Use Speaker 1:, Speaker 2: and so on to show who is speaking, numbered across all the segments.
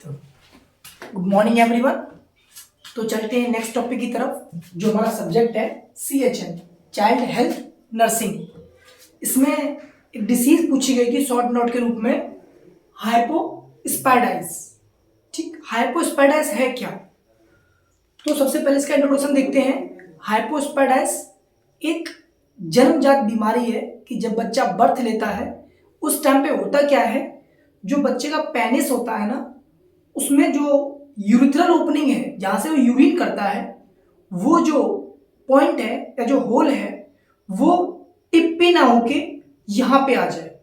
Speaker 1: तो good morning everyone. तो चलते हैं नेक्स्ट टॉपिक की तरफ, जो हमारा सब्जेक्ट है CHN, चाइल्ड हेल्थ नर्सिंग। इसमें एक डिसीज पूछी गई थी शॉर्ट नोट के रूप में, हाइपोस्पाइडाइस। ठीक, हाइपोस्पाइडाइस है क्या? तो सबसे पहले इसका इंट्रोडक्शन देखते हैं। हाइपोस्पाइडाइस एक जन्मजात बीमारी है कि जब बच्चा बर्थ लेता है उस टाइम पे होता क्या है, जो बच्चे का पेनिस होता है ना, उसमें जो यूरिथ्रल ओपनिंग है जहां से वो यूरिन करता है, वो जो पॉइंट है या जो होल है वो टिप पे ना होके यहां पे आ जाए,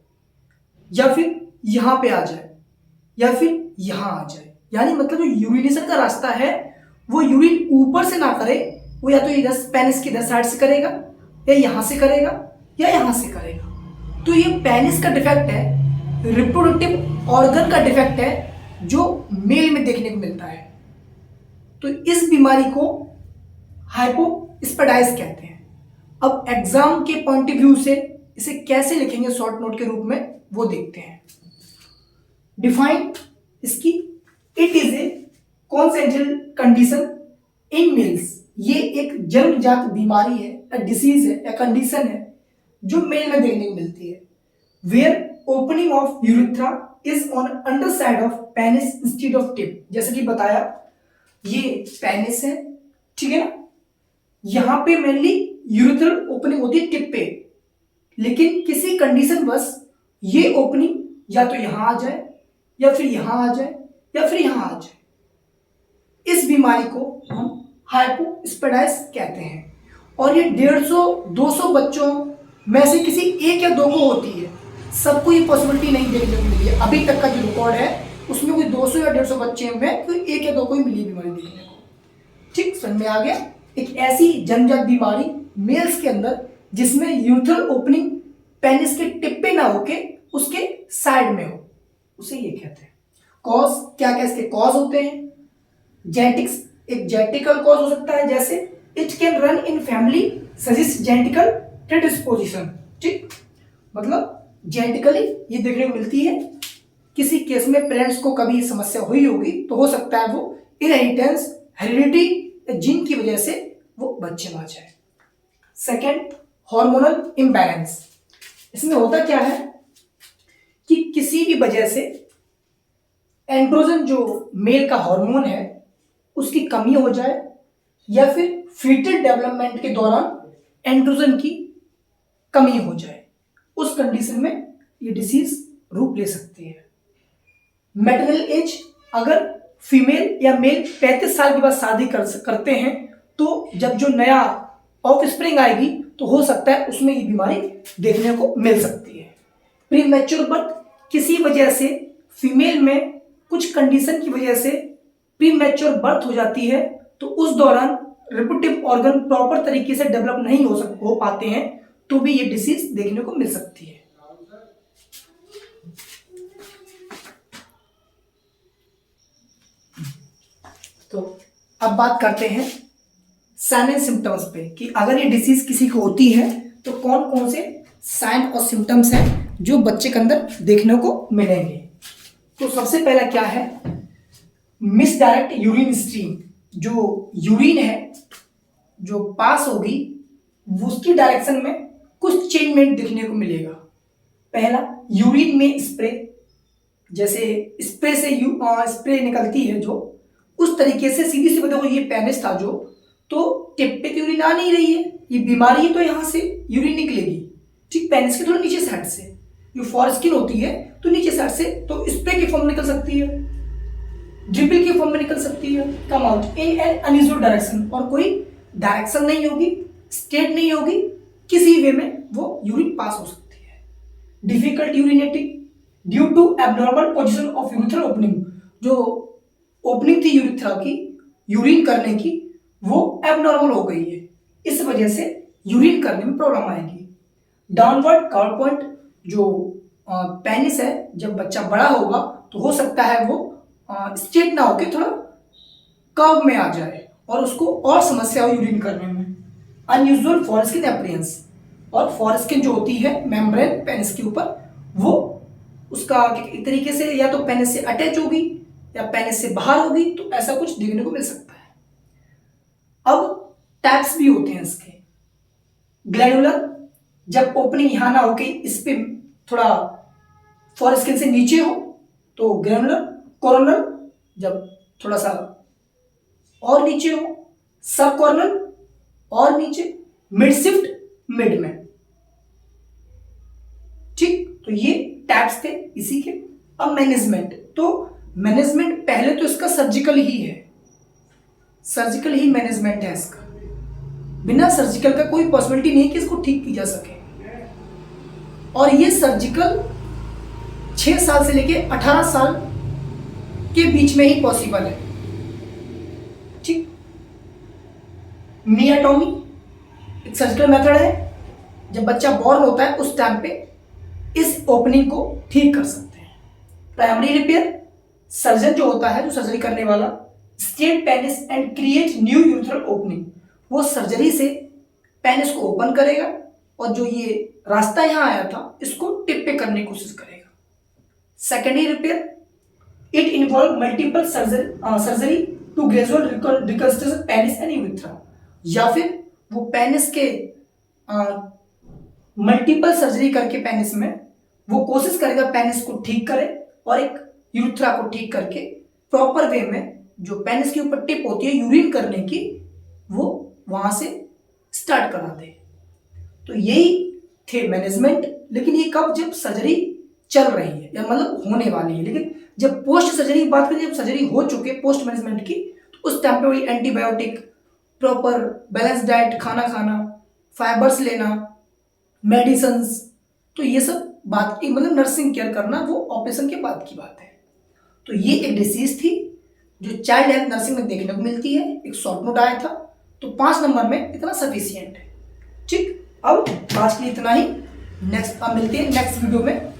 Speaker 1: या फिर यहां पे आ जाए, या फिर यहां आ जाए। यानी मतलब जो यूरिनेशन का रास्ता है वो यूरिन ऊपर से ना करे, वो या तो इधर पेनिस की इधर साइड से करेगा, या यहां से करेगा, या यहां से करेगा। तो ये पेनिस का डिफेक्ट है, रिप्रोडक्टिव ऑर्गन का डिफेक्ट है जो मेल में देखने को मिलता है। तो इस बीमारी को हाइपोस्पाइडाइस कहते हैं। अब एग्जाम के पॉइंट ऑफ व्यू से इसे कैसे लिखेंगे शॉर्ट नोट के रूप में, वो देखते हैं। डिफाइन इसकी, it is a congenital condition in males. ये एक जन्मजात बीमारी है, डिसीज है या कंडीशन है जो मेल में देखने को मिलती है, where opening of urethra is on underside of penis instead of tip. जैसे कि बताया, ये पेनिस है, ठीक है ना, यहां पे मेनली यूरिथ्रल ओपनिंग होती है टिप पे, लेकिन किसी कंडीशन बस ये ओपनिंग या तो यहां आ जाए, या फिर यहां आ जाए, या फिर यहां आ जाए। इस बीमारी को हम हाइपोस्पाइडाइस कहते हैं। और ये 150-200 बच्चों में से किसी एक या दो को होती है। सबको ये पॉसिबिलिटी नहीं देखने को मिली है। अभी तक का जो रिकॉर्ड है उसमें कोई 200 या 150 बच्चे में कोई एक या दो को ही मिली बीमारी देखने को। ठीक, समझ में आ गया। एक ऐसी जन्मजात बीमारी मेल्स के अंदर जिसमें यूरिथ्रल ओपनिंग पेनिस के टिप पे ना होके उसके साइड में हो, उसे ये कहते हैं। कॉज क्या क्या इसके कॉज होते हैं? जेनेटिक्स, एक जेनेटिकल कॉज हो सकता है, जैसे it can run in family suggest genetical predisposition. ठीक, मतलब जेनेटिकली ये देखने को मिलती है। किसी केस में पेरेंट्स को कभी समस्या हुई होगी तो हो सकता है वो इनहेरिटेंस, हेरिडिटी, जीन की वजह से वो बच्चे में आ जाए। Second, hormonal imbalance. इसमें होता क्या है कि किसी भी वजह से एंड्रोजन जो मेल का हार्मोन है उसकी कमी हो जाए, या फिर फीटल डेवलपमेंट के दौरान एंड्रोजन की कमी हो जाए, उस कंडीशन में ये डिसीज रूप ले सकती है। मैटरनल एज, अगर फीमेल या मेल 35 साल के बाद शादी करते हैं तो जब जो नया ऑफ स्प्रिंग आएगी तो हो सकता है उसमें ये बीमारी देखने को मिल सकती है। प्री मैच्योर बर्थ, किसी वजह से फीमेल में कुछ कंडीशन की वजह से प्री मैच्योर बर्थ हो जाती है तो उस दौरान रिप्रोडक्टिव ऑर्गन प्रॉपर तरीके से डेवलप नहीं हो पाते हैं, तो भी ये डिसीज देखने को मिल सकती है। तो अब बात करते हैं साइन एंड सिम्टम्स पे, कि अगर ये डिसीज किसी को होती है तो कौन कौन से साइन और सिम्टम्स हैं जो बच्चे के अंदर देखने को मिलेंगे। तो सबसे पहला क्या है? Misdirect urine stream. जो यूरिन है जो पास होगी उसकी डायरेक्शन में कुछ चेंजमेंट देखने को मिलेगा। पहला, यूरिन में स्प्रे, जैसे स्प्रे से स्प्रे निकलती है जो, उस तरीके से सीधी सी देखो, ये पेनिस था जो, तो टिप पे यूरिन आ नहीं रही है, ये बीमारी है तो यहां से यूरिन निकलेगी। ठीक, पेनिस के थोड़ा नीचे साइड से जो फॉरस्किन होती है तो नीचे साइड से, तो स्प्रे की फॉर्म निकल सकती है, ड्रिपिल की फॉर्म में निकल सकती है, come out in an unusual direction, और कोई डायरेक्शन नहीं होगी, स्टेट नहीं होगी, किसी वे में वो यूरिन पास हो सकती है। Difficult urinating due to abnormal position of urethral opening. जो ओपनिंग थी यूरिथ्रा की यूरिन करने की, वो एब्नॉर्मल हो गई है, इस वजह से यूरिन करने में प्रॉब्लम आएगी। डाउनवर्ड कर्व पॉइंट, जो पेनिस है जब बच्चा बड़ा होगा तो हो सकता है वो स्ट्रेट ना होके थोड़ा कर्व में आ जाए और उसको और समस्या हो यूरिन करने में। अनयूजुअल फॉरस्किन अपीयरेंस, और फॉरस्किन जो होती है मेम्ब्रेन पेनिस के ऊपर, वो उसका एक तरीके से या तो पेनिस से अटैच होगी या पेनिस से बाहर होगी, तो ऐसा कुछ देखने को मिल सकता है। अब टाइप्स भी होते हैं इसके। ग्लैंडुलर, जब ओपनिंग यहां ना होके इस पे थोड़ा फॉरस्किन से नीचे हो तो ग्लैंडुलर। कोरोनल, जब थोड़ा सा और नीचे हो। सब कॉर्नल और नीचे। मिड शिफ्ट, मिड में। ठीक, तो ये टैप्स थे इसी के। अब मैनेजमेंट, तो मैनेजमेंट पहले तो इसका सर्जिकल ही है, सर्जिकल ही मैनेजमेंट है इसका। बिना सर्जिकल का कोई पॉसिबिलिटी नहीं कि इसको ठीक की जा सके। और ये सर्जिकल 6 साल से लेके 18 साल के बीच में ही पॉसिबल है। ठीक, मियाटोमी एक सर्जिकल मेथड है। जब बच्चा बॉर्न होता है उस टाइम पे इस ओपनिंग को ठीक कर सकते हैं। प्राइमरी रिपेयर, सर्जन जो होता है, जो सर्जरी करने वाला, straight penis and create new urethral opening, वो सर्जरी से पेनिस को ओपन करेगा और जो ये रास्ता यहां आया था इसको टिप पे करने की कोशिश करेगा। Secondary repair, it involve multiple surgery to gradual reconstruction penis and urethra, या फिर वो पेनिस के मल्टीपल सर्जरी करके पेनिस में वो कोशिश करेगा पेनिस को ठीक करे और एक यूरेथ्रा को ठीक करके प्रॉपर वे में जो पेनिस के ऊपर टिप होती है यूरिन करने की, वो वहां से स्टार्ट करा दे। तो यही थे मैनेजमेंट। लेकिन ये कब, जब सर्जरी चल रही है या मतलब होने वाली है। लेकिन जब पोस्ट सर्जरी की बात करें, जब सर्जरी हो चुके पोस्ट मैनेजमेंट की, तो उस टाइम पे वही एंटीबायोटिक, प्रॉपर बैलेंस डाइट खाना खाना, फाइबर्स लेना, मेडिसिन्स, तो ये सब बात की मतलब नर्सिंग केयर करना, वो ऑपरेशन के बाद की बात है। तो ये एक डिसीज थी जो चाइल्ड हेल्थ नर्सिंग में देखने को मिलती है। एक शॉर्ट नोट आया था, तो 5 नंबर में इतना सफिशियंट है। ठीक, अब आज के लिए इतना ही। नेक्स्ट मिलते हैं नेक्स्ट वीडियो में,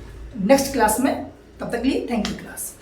Speaker 1: नेक्स्ट क्लास में। तब तक के लिए थैंक यू क्लास।